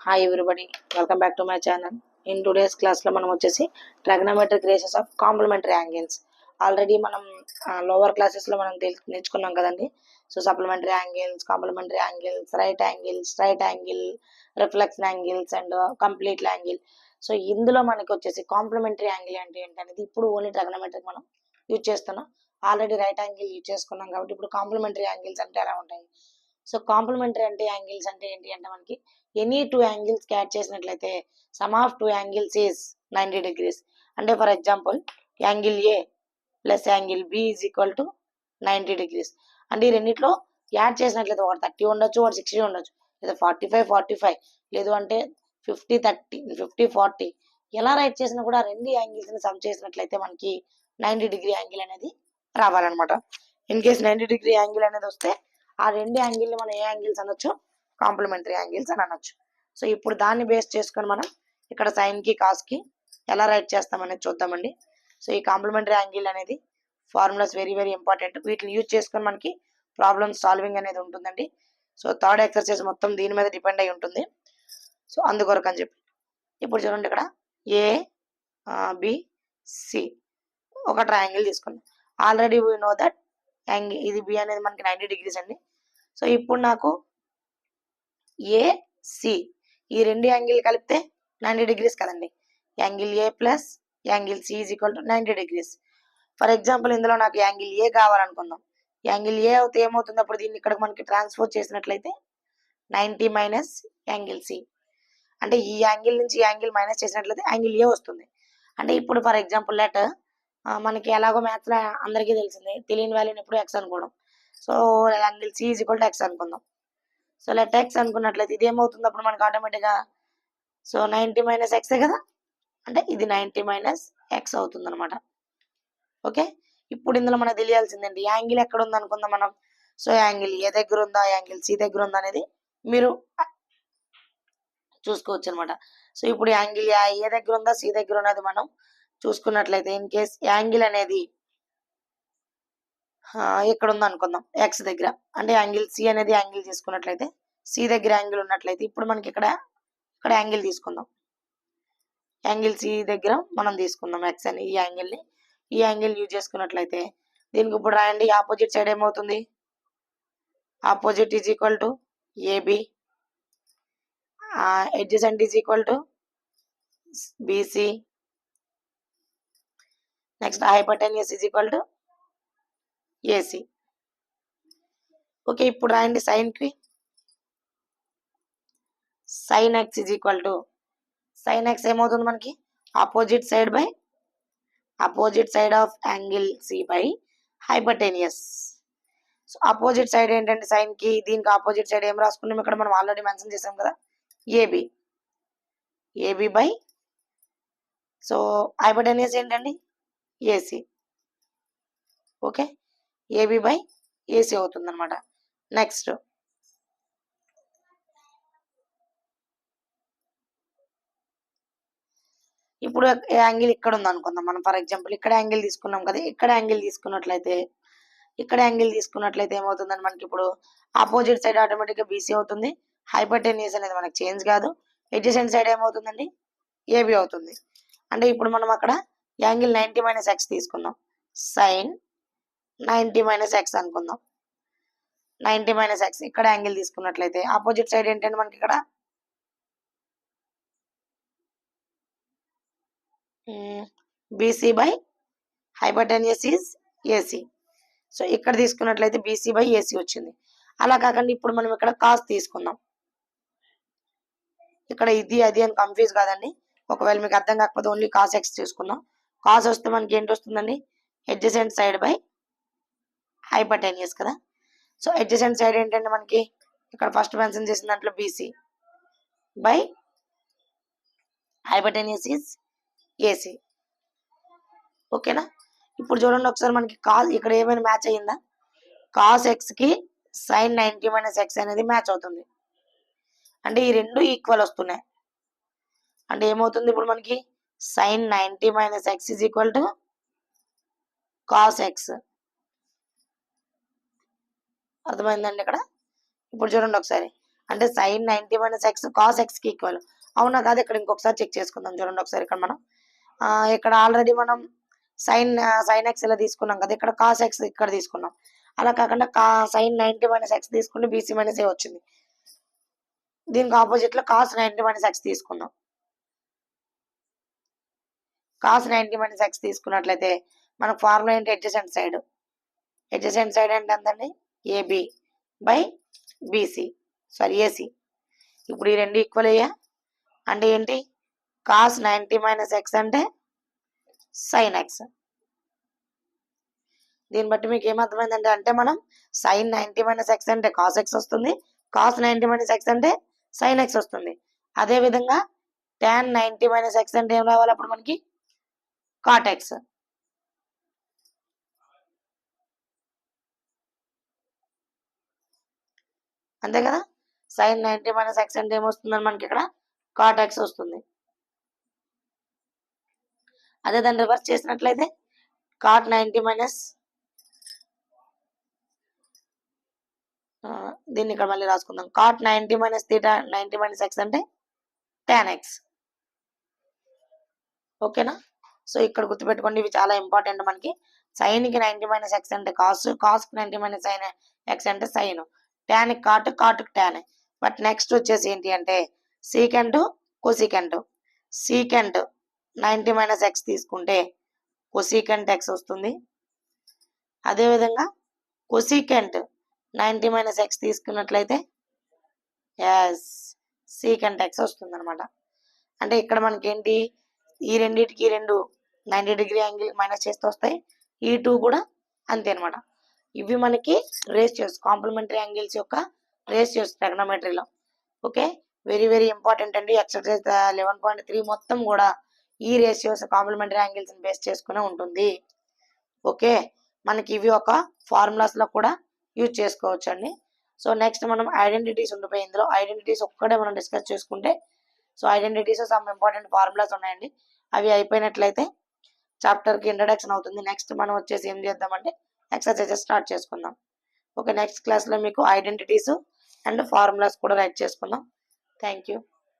Hi everybody, welcome back to my channel. In today's క్లాస్లో మనం వచ్చేసి trigonometric ratios of complementary angles. Already మనం lower క్లాసెస్లో మనం నేర్చుకున్నాం కదండి. So supplementary angles, complementary angles, right angle, reflection angles and complete angle. So ఇందులో మనకి వచ్చేసి కాంప్లిమెంటరీ యాంగిల్ అంటే ఏంటనేది ఇప్పుడు ఓన్లీ ట్రిగనోమెట్రిక్ మనం యూజ్ చేస్తున్నాం. ఆల్రెడీ రైట్ యాంగిల్ యూజ్ చేసుకున్నాం కాబట్టి ఇప్పుడు కాంప్లిమెంటరీ యాంగిల్స్ అంటే ఎలా ఉంటాయి. సో కాంప్లిమెంటరీ అంటే యాంగిల్స్ అంటే ఏంటి అంటే మనకి ఎనీ టూ యాంగిల్స్ యాడ్ చేసినట్లయితే sum of two angles is 90 degrees. అంటే for example angle A plus angle B is equal to 90 degrees. అంటే ఈ రెండిట్లో యాడ్ చేసినట్లయితే ఒకటి 30 ఉండొచ్చు, ఒకటి 60 ఉండొచ్చు, లేదా 45 లేదు అంటే 50-30, 50-40 ఎలా రైట్ చేసినా కూడా రెండు యాంగిల్స్ ని సమ్ చేసినట్లయితే మనకి 90 degree యాంగిల్ అనేది రావాలన్నమాట. ఇన్ కేస్ 90 degree యాంగిల్ అనేది వస్తే ఆ రెండు యాంగిల్ మనం ఏ యాంగిల్స్ అనొచ్చు, కాంప్లిమెంటరీ యాంగిల్స్ అని అనొచ్చు. సో ఇప్పుడు దాన్ని బేస్ చేసుకొని మనం ఇక్కడ సైన్ కి కాస్ కి ఎలా రైట్ చేస్తామనేది చూద్దామండి. సో ఈ కాంప్లిమెంటరీ యాంగిల్ అనేది ఫార్ములాస్ వెరీ వెరీ ఇంపార్టెంట్. వీటిని యూజ్ చేసుకొని మనకి ప్రాబ్లమ్ సాల్వింగ్ అనేది ఉంటుందండి. సో థర్డ్ ఎక్సర్సైజ్ మొత్తం దీని మీద డిపెండ్ అయి ఉంటుంది. సో అందుకొరకు అని చెప్పి ఇప్పుడు చూడండి, ఇక్కడ ఏ బి సి ఒక ట్రయాంగిల్ తీసుకున్నాం. Already we know that angle ఇది బి అనేది మనకి 90 degrees అండి. సో ఇప్పుడు నాకు ఏసి ఈ రెండు యాంగిల్ కలిపితే 90 degrees కదండి. Angle A plus angle C is equal to 90 degrees. For example ఇందులో నాకు యాంగిల్ ఏ కావాలనుకుందాం. యాంగిల్ ఏ అవుతే ఏమవుతుంది, అప్పుడు దీన్ని ఇక్కడ మనకి ట్రాన్స్ఫర్ చేసినట్లయితే 90 మైనస్ యాంగిల్ సి, అంటే ఈ యాంగిల్ నుంచి ఈ యాంగిల్ మైనస్ చేసినట్లయితే యాంగిల్ ఏ వస్తుంది. అంటే ఇప్పుడు ఫర్ ఎగ్జాంపుల్ లెట్ మనకి ఎలాగో మ్యాథ్స్ లో అందరికీ తెలిసిందే, తెలియని వాల్యూని ఎప్పుడు ఎక్స్ అనుకోవడం. So angle C is equal to X అనుకుందాం. సో లెట్ ఎక్స్ అనుకున్నట్లయితే ఇది ఏమవుతుంది అప్పుడు మనకి ఆటోమేటిక్గా, సో 90 మైనస్ ఎక్సే కదా, అంటే ఇది 90 మైనస్ ఎక్స్ అవుతుంది అనమాట. ఓకే, ఇప్పుడు ఇందులో మనకు తెలియాల్సిందండి యాంగిల్ ఎక్కడ ఉంది అనుకుందాం మనం. సో యాంగిల్ ఏ దగ్గర ఉందా, యాంగిల్ సి దగ్గర ఉందా అనేది మీరు చూసుకోవచ్చు అనమాట. సో ఇప్పుడు యాంగిల్ ఏ దగ్గర ఉందా, సి దగ్గర ఉన్నది మనం చూసుకున్నట్లయితే, ఇన్ కేస్ యాంగిల్ అనేది ఇక్కడ ఉంది అనుకుందాం ఎక్స్ దగ్గర, అంటే యాంగిల్ సి అనేది యాంగిల్ తీసుకున్నట్లయితే సి దగ్గర యాంగిల్ ఉన్నట్లయితే ఇప్పుడు మనకి ఇక్కడ యాంగిల్ తీసుకుందాం. యాంగిల్ సి దగ్గర మనం తీసుకుందాం ఎక్స్ అని ఈ యాంగిల్ యూజ్ చేసుకున్నట్లయితే దీనికి ఇప్పుడు రాయండి, ఆపోజిట్ సైడ్ ఏమవుతుంది, opposite is equal to AB, adjacent is equal to BC, next hypotenuse is equal to AC. Okay, ఇప్పుడు రాయండి సైన్ కి, sine X is equal to, sine X ఏమవుతుంది మనకి opposite side of angle C by hypotenuse. So opposite side ఏంటంటే sine కి, దీనికి opposite side ఏం రాసుకున్నాం ఇక్కడ మనం ఆల్రెడీ మెన్షన్ చేసాం కదా, ఏబి బై, సో హైపోటెన్యూస్ ఏంటండి ఏసి. ఓకే, ఏబి బై ఏసి అవుతుంది అనమాట. నెక్స్ట్ ఇప్పుడు యాంగిల్ ఇక్కడ ఉంది అనుకుందాం మనం. ఫర్ ఎగ్జాంపుల్ ఇక్కడ యాంగిల్ తీసుకున్నాం కదా, ఇక్కడ యాంగిల్ తీసుకున్నట్లయితే ఏమవుతుందని మనకి ఇప్పుడు ఆపోజిట్ సైడ్ ఆటోమేటిక్ గా బీసీ అవుతుంది, హైపోటెన్యూస్ అనేది మనకి చేంజ్ కాదు, అడ్జసెంట్ సైడ్ ఏమవుతుందండి ఏబి అవుతుంది. అంటే ఇప్పుడు మనం అక్కడ యాంగిల్ 90 మైనస్ ఎక్స్ తీసుకుందాం, సైన్ 90 మైనస్ ఎక్స్ అనుకుందాం. 90 మైనస్ ఎక్స్ ఇక్కడ యాంగిల్ తీసుకున్నట్లయితే ఆపోజిట్ సైడ్ ఏంటంటే మనకి ఇక్కడ BC by hypotenuse is AC. So ఇక్కడ తీసుకున్నట్లయితే బీసీ బై ఏసీ వచ్చింది. అలా కాకుండా ఇప్పుడు మనం ఇక్కడ కాస్ తీసుకుందాం. ఇక్కడ ఇది అది అని కన్ఫ్యూజ్ కాదండి, ఒకవేళ మీకు అర్థం కాకపోతే ఓన్లీ కాస్ ఎక్స్ తీసుకుందాం. కాస్ వస్తే మనకి ఏంటి వస్తుందండి, అడ్జసెంట్ సైడ్ బై హైపోటెన్యూస్ కదా. సో అడ్జసెంట్ సైడ్ ఏంటంటే మనకి ఇక్కడ ఫస్ట్ మెన్షన్ చేసిన దాంట్లో BC by hypotenuse is AC. ఓకేనా, ఇప్పుడు చూడండి ఒకసారి మనకి కాస్ ఇక్కడ ఏమైనా మ్యాచ్ అయ్యిందా, కాస్ ఎక్స్ కి సైన్ 90 మైనస్ ఎక్స్ అనేది మ్యాచ్ అవుతుంది. అంటే ఈ రెండు ఈక్వల్ వస్తున్నాయి. అంటే ఏమవుతుంది ఇప్పుడు మనకి sine 90 minus x is equal to cos x. అర్థమైందండి ఇక్కడ. ఇప్పుడు చూడండి ఒకసారి, అంటే sin 90 మైనస్ ఎక్స్ కాస్ ఎక్స్కి ఈక్వల్. అవునా కాదు, ఇక్కడ ఇంకొకసారి చెక్ చేసుకుందాం చూడండి ఒకసారి. ఇక్కడ మనం ఇక్కడ ఆల్రెడీ మనం సైన్ ఎక్స్ ఇలా తీసుకున్నాం కదా, ఇక్కడ కాస్ ఎక్స్ ఇక్కడ తీసుకున్నాం. అలా కాకుండా sin 90 మైనస్ ఎక్స్ తీసుకుంటే బీసీ మైనస్ ఏ వచ్చింది. దీనికి ఆపోజిట్ లో కాస్ 90 మైనస్ ఎక్స్ తీసుకుందాం. కాస్ 90 మైనస్ ఎక్స్ తీసుకున్నట్లయితే మనకు ఫార్ములా ఏంటి, అడ్జసెంట్ సైడ్. అడ్జసెంట్ సైడ్ అంటే ఎంతండి, AB by BC, sorry AC. ఇప్పుడు ఈ రెండు ఈక్వల్ అయ్యా అంటే ఏంటి, కాస్ 90 మైనస్ ఎక్స్ అంటే సైన్ ఎక్స్. దీన్ని బట్టి మీకు ఏమర్థమైందంటే, అంటే మనం sin 90 మైనస్ ఎక్స్ అంటే కాస్ ఎక్స్ వస్తుంది, కాస్ 90 మైనస్ ఎక్స్ అంటే సైన్ ఎక్స్ వస్తుంది. అదే విధంగా tan 90 మైనస్ ఎక్స్ అంటే ఏం రావాలి అప్పుడు మనకి, కాట్ ఎక్స్. అంతే కదా, sin 90 మైనస్ ఎక్స్ అంటే ఏమొస్తుందని మనకి ఇక్కడ కాట్ ఎక్స్ వస్తుంది. అదే దాన్ని రివర్స్ చేసినట్లయితే కాట్ 90 మైనస్ దీన్ని ఇక్కడ మళ్ళీ రాసుకుందాం. Cot 90 minus theta 90 minus X అంటే tan ఎక్స్. ఓకేనా. సో ఇక్కడ గుర్తుపెట్టుకోండి, ఇవి చాలా ఇంపార్టెంట్ మనకి. సైన్కి 90 మైనస్ ఎక్స్ అంటే కాస్, కాస్కి 90 మైనస్ సైన్ ఎక్స్ అంటే సైన్, tan కాట్, కాట్కి tan. బట్ నెక్స్ట్ వచ్చేసి ఏంటి అంటే secant cosecant. Secant 90 minus x తీసుకుంటే కొసీకెంట్ ఎక్స్ వస్తుంది. అదేవిధంగా కొసీకెంట్ 90 మైనస్ ఎక్స్ తీసుకున్నట్లయితే ఎస్ సీకెంట్ ఎక్స్ వస్తుంది అనమాట. అంటే ఇక్కడ మనకి ఏంటి, ఈ రెండింటికి రెండు 90 డిగ్రీ యాంగిల్ మైనస్ చేస్తూ వస్తాయి, ఈ టూ కూడా అంతే అనమాట. ఇవి మనకి రేషియోస్, కాంప్లిమెంటరీ యాంగిల్స్ యొక్క రేషియోస్ ట్రిగ్నోమెట్రీలో. ఓకే, వెరీ వెరీ ఇంపార్టెంట్ అండి. ఎక్సర్సైజ్ 11.3 మొత్తం కూడా ఈ రేషియోస్ కాంప్లిమెంటరీ యాంగిల్స్ బేస్ చేసుకునే ఉంటుంది. ఓకే, మనకి ఇవి ఒక ఫార్ములాస్ లో కూడా యూజ్ చేసుకోవచ్చు అండి. సో నెక్స్ట్ మనం ఐడెంటిటీస్ ఉండిపోయి, ఇందులో ఐడెంటిటీస్ ఒక్కడే మనం డిస్కస్ చేసుకుంటే, so identities some important formulas ఉన్నాయండి. అవి అయిపోయినట్లయితే చాప్టర్కి ఇంట్రడక్షన్ అవుతుంది. నెక్స్ట్ మనం వచ్చేసి ఏం చేద్దామంటే ఎక్సర్సైజెస్ స్టార్ట్ చేసుకుందాం. ఓకే, నెక్స్ట్ క్లాస్లో మీకు ఐడెంటిటీస్ అండ్ ఫార్ములాస్ కూడా రైట్ చేసుకుందాం. Thank you.